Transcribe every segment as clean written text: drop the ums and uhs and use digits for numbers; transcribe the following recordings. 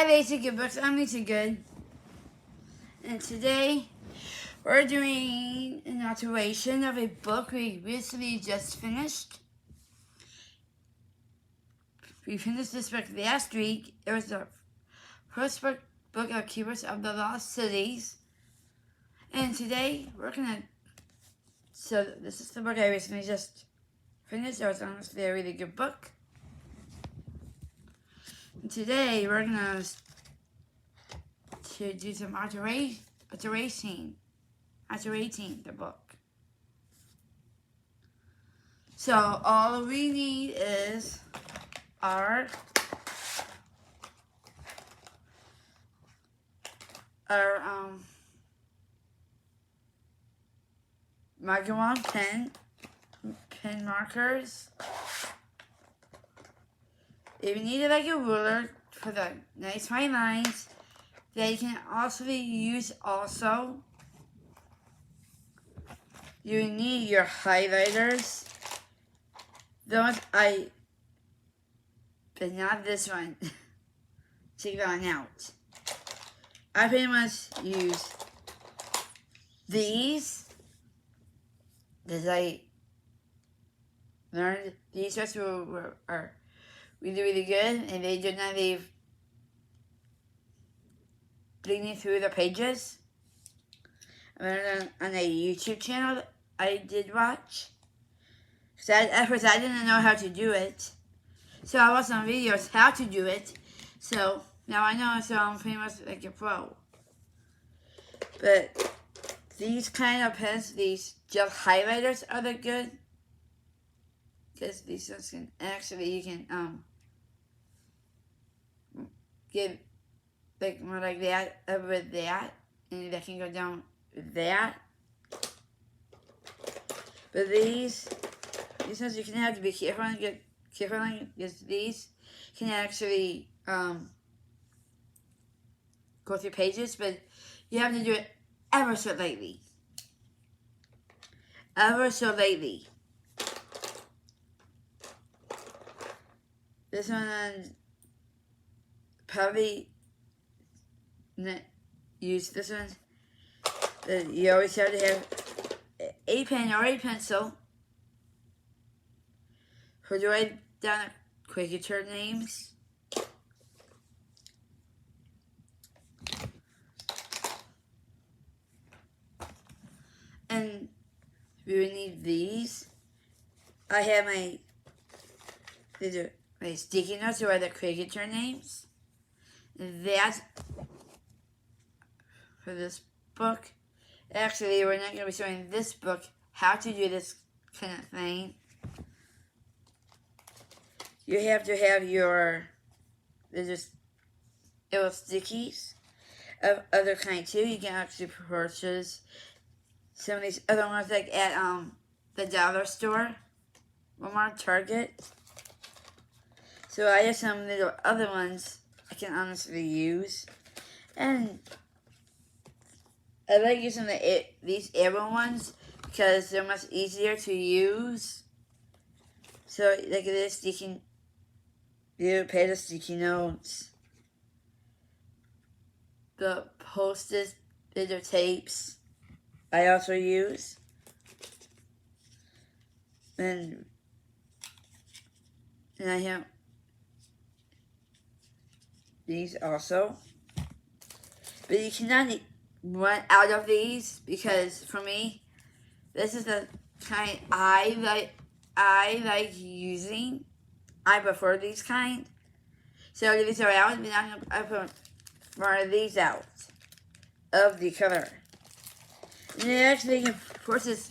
Hi Lacey Good Books, I'm Lisa Good, and today we're doing an alteration of a book we recently just finished. We finished this book last week. It was the first book of Keepers of the Lost Cities, and today we're gonna. So this is the book I recently just finished. It was honestly a really good book. And today we're gonna do some alterating the book. So all we need is our marker wand pen markers. If you need like a ruler for the nice fine lines, they can also be used also. You need your highlighters. Those but not this one. Take that one out. I pretty much use these because I learned these just are really, really good, and they do not leave bleeding through the pages. I learned on a YouTube channel that I did watch. At first I didn't know how to do it, so I watched some videos how to do it. So now I know, so I'm pretty much like a pro. But these kind of pens, these gel highlighters, are the good, because these ones can actually, you can give like more like that over that, and that can go down with that. But these ones you can have to be careful on, because these can actually go through pages, but you have to do it ever so lightly. Ever so lightly. This one probably not use this one. But you always have to have a pen or a pencil for to write down cricketer names. And we would need these. I have these are my sticky notes to write the cricketer names. That's for this book. Actually, we're not going to be showing this book how to do this kind of thing. You have to have your, there's just little stickies of other kind too. You can actually purchase some of these other ones like at the dollar store, Walmart, Target. So I have some little other ones I can honestly use. And I like using these arrow ones because they're much easier to use. So like this, you can do a pair of sticky notes. The Post-it little tapes I also use. And I have these also. But you cannot run out of these, because for me, this is the kind I like using. I prefer these kind. So if these are out, then I put more of these out of the color. And then actually you can purchase.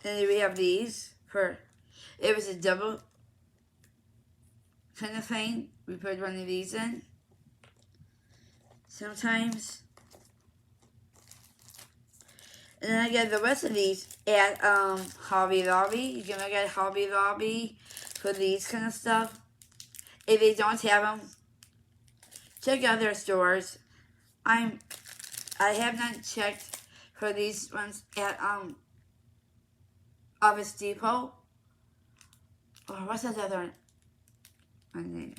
And we have these for if it's a double kind of thing. We put one of these in. Sometimes. And then I get the rest of these at Hobby Lobby. You can look at Hobby Lobby for these kind of stuff. If they don't have them, check out their stores. I have not checked for these ones at Office Depot. Or what's that other one? on there.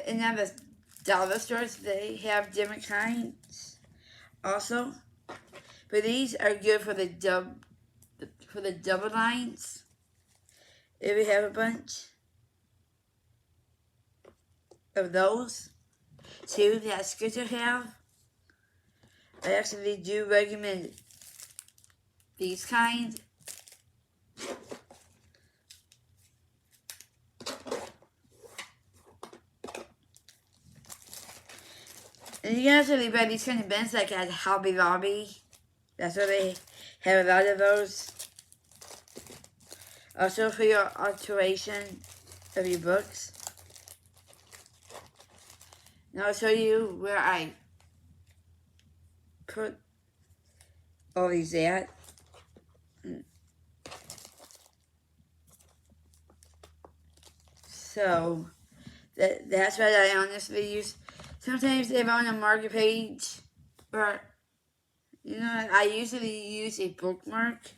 And now the dollar stores, they have different kinds also. But these are good for the double lines. If we have a bunch of those too, that's good to have. I actually do recommend these kinds. And you can actually buy these kind of bins like at Hobby Lobby. That's where they have a lot of those. Also for your alteration of your books. Now I'll show you where I put all these at. So that's what I honestly use. Sometimes if I'm on a market page, or I usually use a bookmark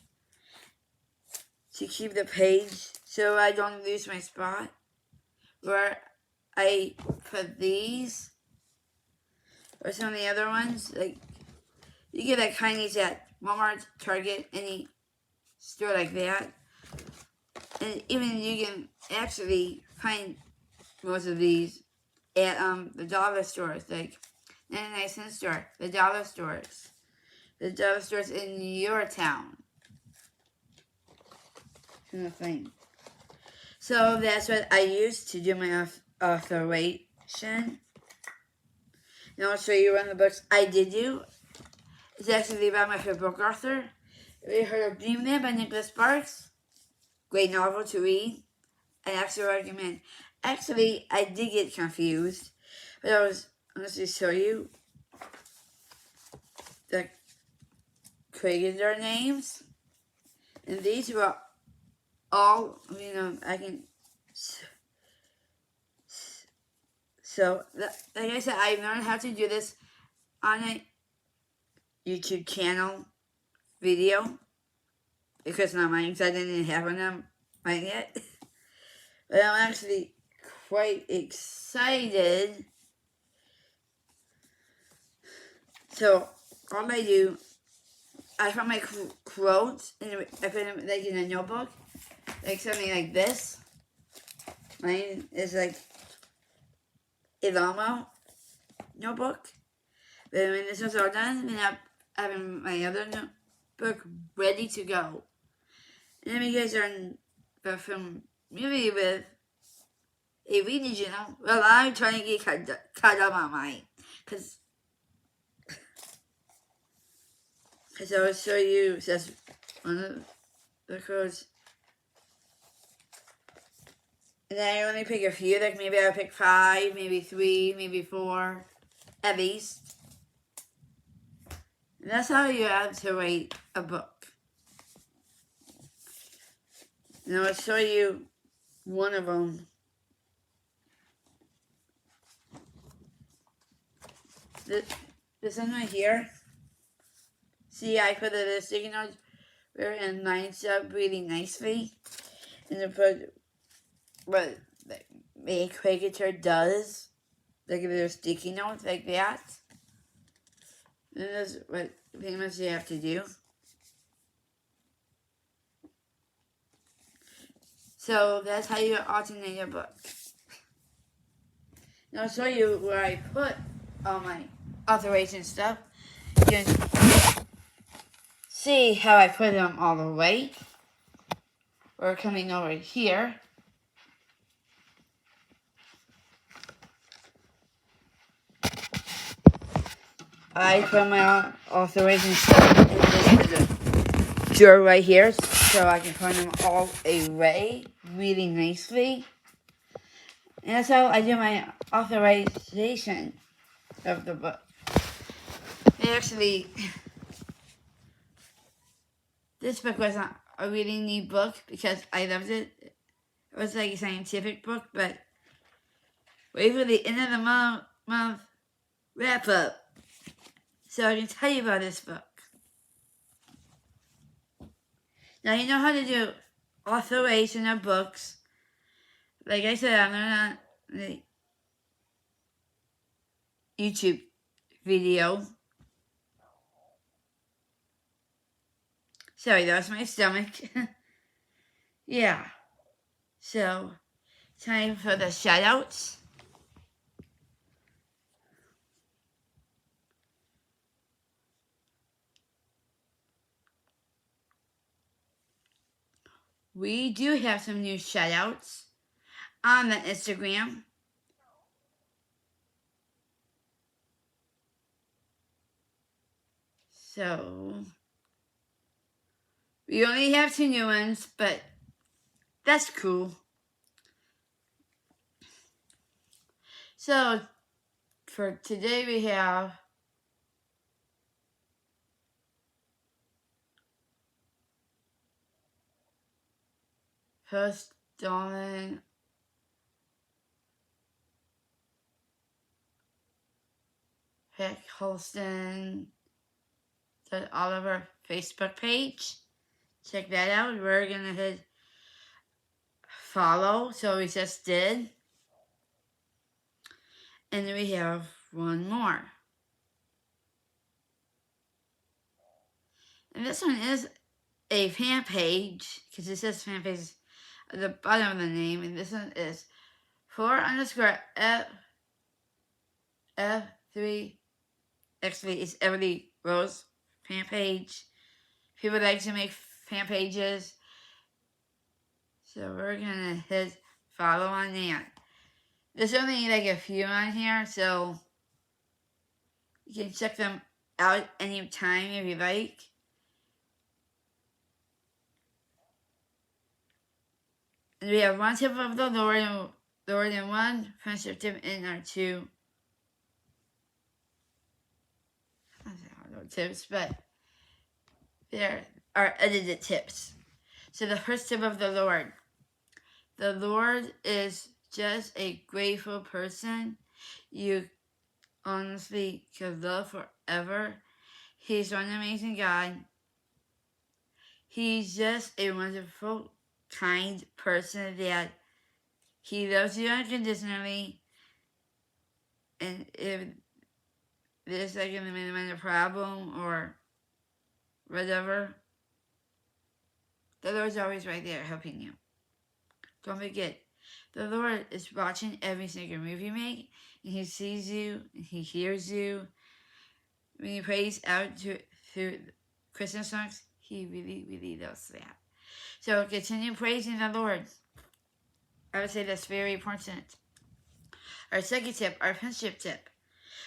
to keep the page so I don't lose my spot. Where I put these or some of the other ones, like you get that kind of at Walmart, Target, any store like that. And even you can actually find most of these at the dollar stores, like 99-cent store, the dollar stores in your town. Kind of thing. So that's what I use to do my authorization. Now I'll show you one of the books I did do. It's actually about my favorite book author. Have you heard of Dreamland by Nicholas Sparks? Great novel to read. I actually recommend. Actually, I did get confused, but I was going to show you the creator names. And these were all, I can... So, like I said, I learned how to do this on a YouTube channel video. Because not mine, because I didn't have one of mine yet. But I'm actually quite excited. So, all I do, I found my quotes, and I put them like in a notebook. Like something like this. Mine is like a Elamo notebook. But when this is all done, then I have my other notebook ready to go. And then you guys are familiar with a reading channel. Well, I'm trying to get caught up on mine. Because I will show you just one of the codes. And then I only pick a few, like maybe I'll pick 5, maybe 3, maybe 4, at least. And that's how you have to write a book. And I'll show you one of them. This one right here. See, I put the sticky notes where it lines up really nicely. And I put what the cricketer does, like if there's sticky notes like that. And that's what pretty much you have to do. So that's how you alternate your book. Now I'll show you where I put all my authorization stuff. You can see how I put them all the way. We're coming over here. I put my authorization stuff in this drawer right here, so I can put them all away really nicely. And that's how I do my authorization of the book. And actually, this book was not a really neat book because I loved it. It was like a scientific book, but wait for the end of the month wrap up. So I can tell you about this book. Now you know how to do authorization of books. Like I said, I'm on the YouTube video. Sorry, that was my stomach. Yeah. So, time for the shoutouts. We do have some new shoutouts on the Instagram. So, we only have 2 new ones, but that's cool. So, for today we have host Dawn, Heck Holston, the Oliver Facebook page. Check that out. We're gonna hit follow, so we just did. And then we have one more. And this one is a fan page, because it says fan page at the bottom of the name, and this one is 4_F3 X3 is Everly Rose fan page. People like to make fan pages, so we're gonna hit follow on that. There's only like a few on here, so you can check them out anytime if you like. And we have one tip of the Lord and one friendship tip in our 2 tips, but there are edited tips. So the first tip of the Lord. The Lord is just a grateful person you honestly could love forever. He's one amazing God. He's just a wonderful, kind person that he loves you unconditionally. And if there's like a minor problem or whatever, the Lord's always right there helping you. Don't forget, the Lord is watching every single move you make, and he sees you, and he hears you. When you praise out through Christmas songs, he really, really does that. So continue praising the Lord. I would say that's very important. Our second tip, our friendship tip.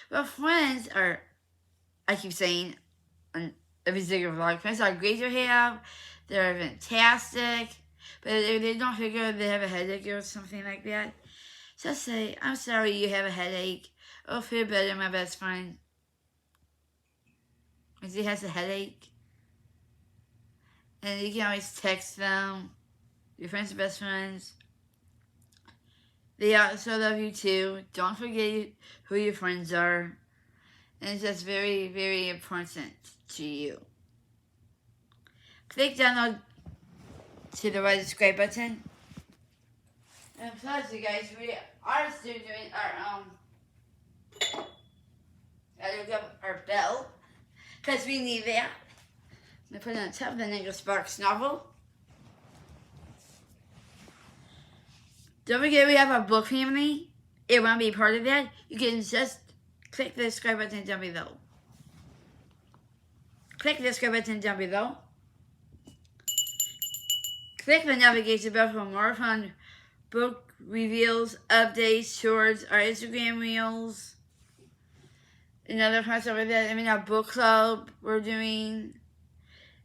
Well, friends are, I keep saying on every single vlog, friends are great to have. They're fantastic. But if they don't figure they have a headache or something like that, just say, I'm sorry you have a headache. Oh, feel better, my best friend. Because he has a headache. And you can always text them. Your friends are best friends. They also love you too. Don't forget who your friends are. And it's just very, very important to you. Click download to the right subscribe button. And plus, you guys, we are still doing gotta look up our bell, because we need that. I'm gonna put it on top of the Nicholas Sparks novel. Don't forget we have our book family. If you want to be part of that, you can just click the subscribe button down below. Click the subscribe button down below. Click the navigation bell for more fun book reveals, updates, shorts, our Instagram reels, and other parts over there. I mean, our book club we're doing.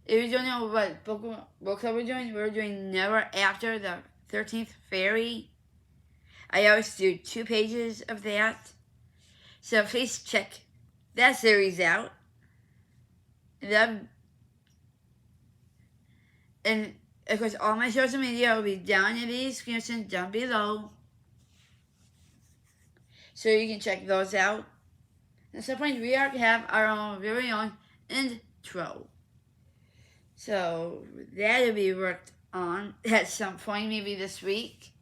If you don't know what book club we're doing Never After the 13th Fairy. I always do 2 pages of that. So please check that series out. And of course, all my social media will be down in the description down below. So you can check those out. At some point, we are to have our very own intro. So that'll be worked on at some point, maybe this week.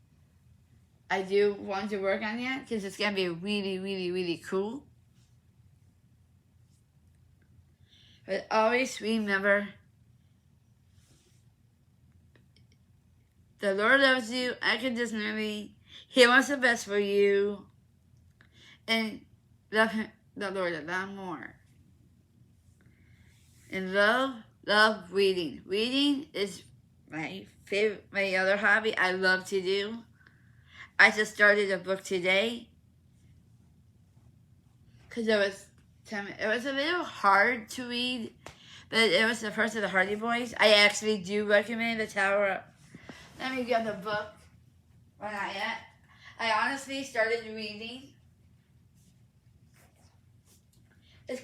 I do want to work on that because it's going to be really, really, really cool. But always remember, the Lord loves you unconditionally. He wants the best for you. And love him, the Lord a lot more. And love reading. Reading is my favorite, my other hobby I love to do. I just started a book today because it was a little hard to read, but it was the first of the Hardy Boys. I actually do recommend The Tower. Let me get the book. Where I at? I honestly started reading. It's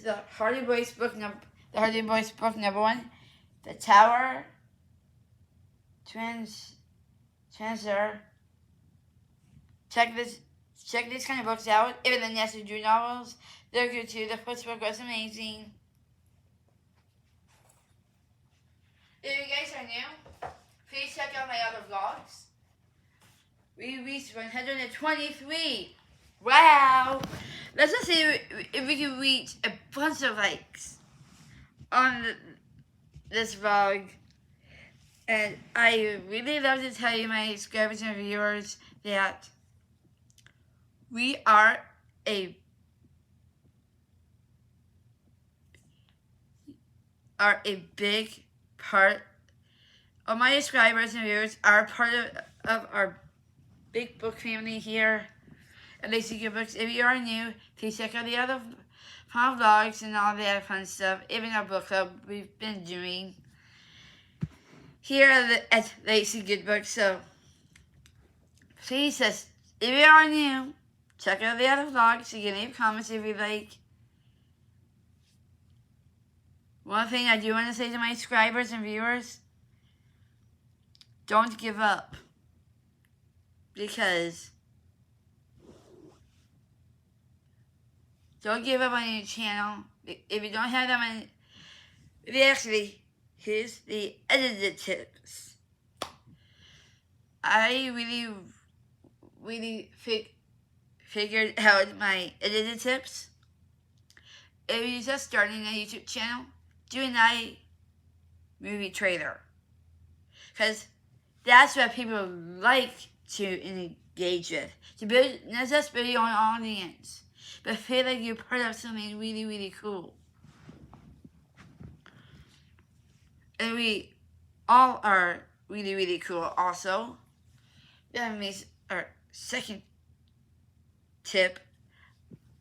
the Hardy Boys book number. The Hardy Boys book number 1, The Tower. Transfer. Check these kind of books out. Even the Nestor Drew novels, they're good too. The first book was amazing. If you guys are new, please check out my other vlogs. We reached 123. Wow! Let's just see if we can reach a bunch of likes on this vlog. And I really love to tell you, my subscribers and viewers, that we are a big part of my subscribers and viewers are part of our big book family here at Lazy Good Books. If you are new, please check out the other fun vlogs and all that fun stuff, even our book club we've been doing here at Lazy Good Books. So please, if you are new, check out the other vlogs. You can leave comments if you like. One thing I do want to say to my subscribers and viewers, don't give up. Because don't give up on your channel. If you don't have them on, here's the edited tips. I really figured out my edited tips. If you're just starting a YouTube channel, do an iMovie trailer. Because that's what people like to engage with. To build not just build your own audience, but feel like you're part of something really, really cool. And we all are really, really cool also. That means our second tip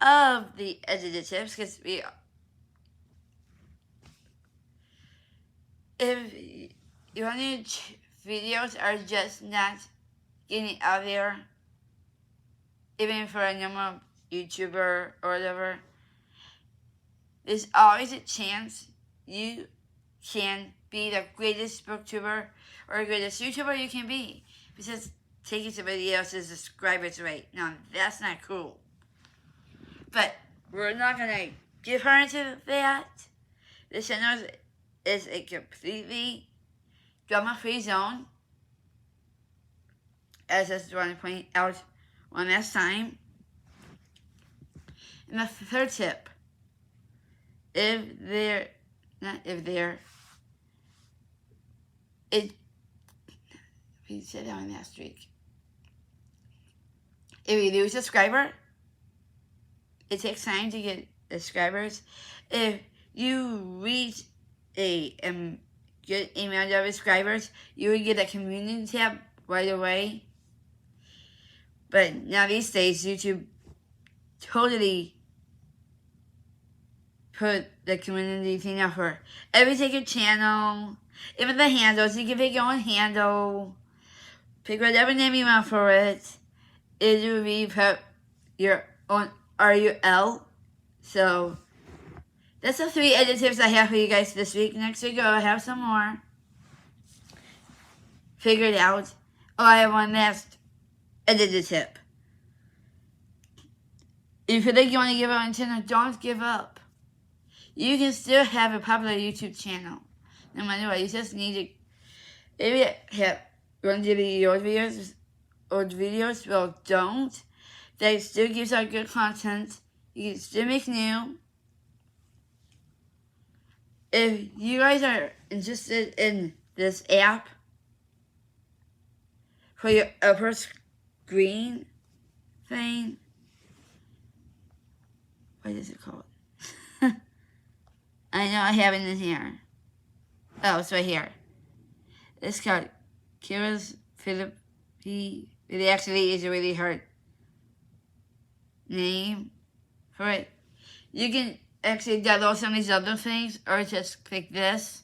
of the edited tips, because if your new videos are just not getting out there, even for a normal YouTuber or whatever, there's always a chance you can be the greatest booktuber or the greatest YouTuber you can be. Because taking somebody else's subscribers rate. Now, that's not cool. But we're not going to get her into that. This channel is a completely drama-free zone. As I just want to point out one last time. And the third tip, it we said that one last week. If you lose a subscriber, it takes time to get subscribers. If you reach a good amount of subscribers, you will get a community tab right away. But now these days, YouTube totally put the community thing up for every single channel. Even the handles, you can pick your own handle. Pick whatever name you want for it. It will be put your own RUL. So that's the 3 edit tips I have for you guys this week. Next week I'll have some more. Figure it out. Oh, I have one last edited tip. If you feel like you want to give up on channel, don't give up. You can still have a popular YouTube channel. no matter what. You just need to, if you have want to delete old videos, well, don't. That still gives out good content. You can still make new. If you guys are interested in this app for your upper screen thing, what is it called? I know I have it in here. Oh, it's right here. It's called Kira's Philippi. It actually is a really hard name for it. You can actually download some of these other things or just click this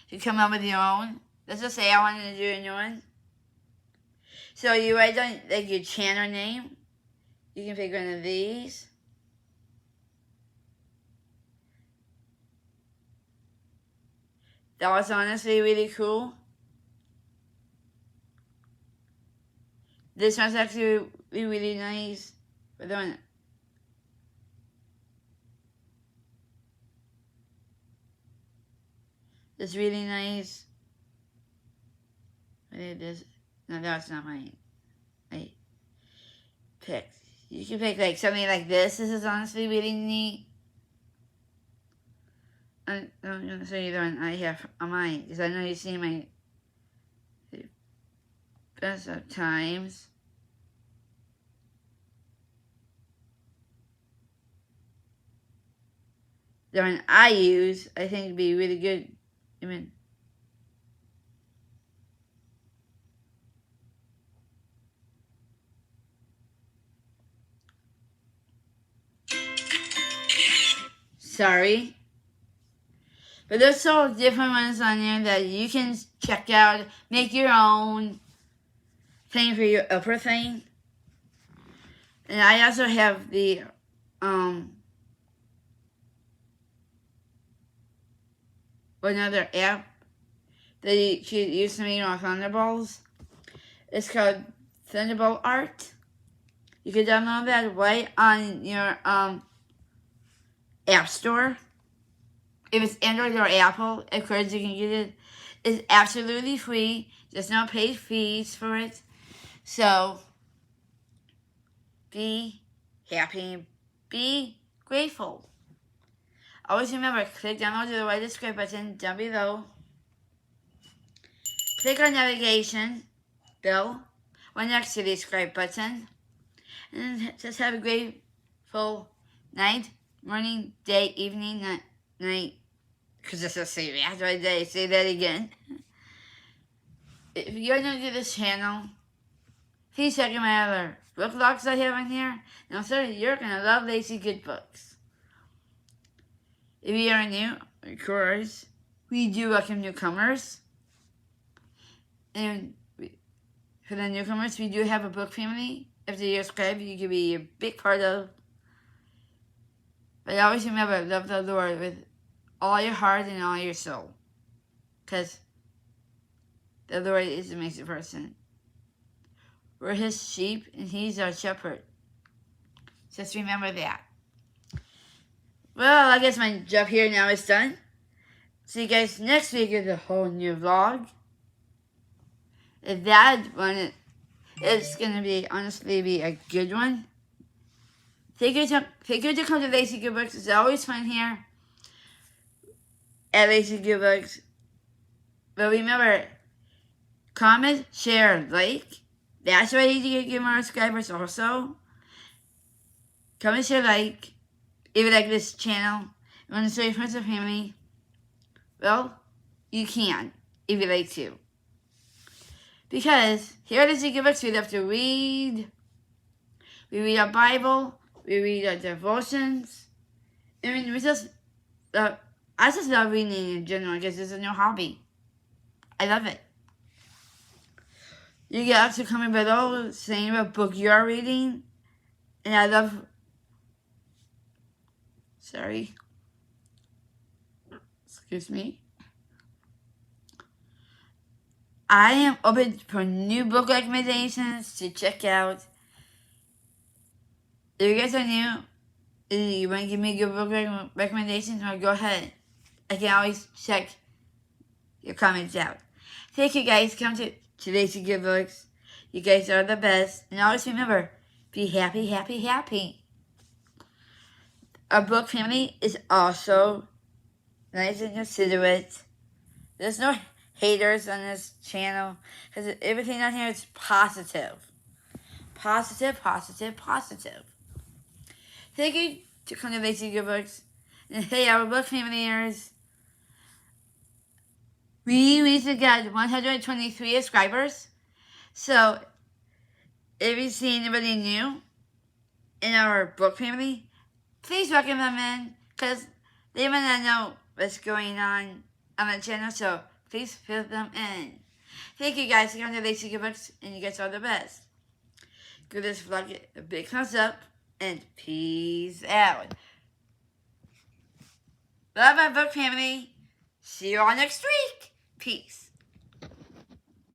to come up with your own. Let's just say I wanted to do a new one. So you write down like your channel name. You can pick one of these. That was honestly really cool. This one's actually really nice. We're doing it. It's really nice. What is this? No, that's not mine. Wait. Pick. You can pick like something like this. This is honestly really neat. I'm going to show you the one I have on mine because I know you see my best of times. The one I use, I think would be really good. I mean, sorry. But there's so different ones on there that you can check out, make your own thing for your upper thing. And I also have the another app that you could use to make your Thunderbolts. It's called Thunderbolt Art. You can download that right on your App Store. If it's Android or Apple, of course you can get it. It's absolutely free. There's no paid fees for it. So, be happy, be grateful. Always remember, click download to the right subscribe button down below. Click on navigation bell right next to the subscribe button. And just have a grateful night, morning, day, evening, night. Because it's a say after I say that again. If you're new to this channel, please check out my other book vlogs I have on here. And I'm sure you're going to love Lazy Good Books. If you are new, of course, we do welcome newcomers. And for the newcomers, we do have a book family. If you're subscribed, you can be a big part of. But always remember, love the Lord with all your heart and all your soul. Because the Lord is the amazing person. We're his sheep and he's our shepherd. Just remember that. Well, I guess my job here now is done. See you guys next week with a whole new vlog. If that one, it's going to be, honestly, be a good one. Take your time to come to Lazy Good Books. It's always fun here at Lazy Good Books. But remember, comment, share, like. That's why you need to get more subscribers also. Comment, share, like. If you like this channel, you want to show your friends and family, well, you can, if you like to. Because here at Lazy Good Books, we love to read. We read our Bible. We read our devotions. I mean, I just love reading in general because it's a new hobby. I love it. You can also comment below saying what book you're reading. And I love... Sorry. Excuse me. I am open for new book recommendations to check out. If you guys are new, and you want to give me a good book recommendation, well, go ahead. I can always check your comments out. Thank you guys. Come to today's good books. You guys are the best. And always remember, be happy, happy, happy. Our book family is also nice and considerate. There's no haters on this channel because everything on here is positive. Positive, positive, positive. Thank you to come to Basic Good Books. And hey, our book familiars, we recently got 123 subscribers. So, if you see anybody new in our book family, please welcome them in because they might not know what's going on the channel. So, please fill them in. Thank you guys for coming to Basic Good Books, and you guys are the best. Give this vlog a big thumbs up, and peace out. Love my book family. See you all next week. Peace.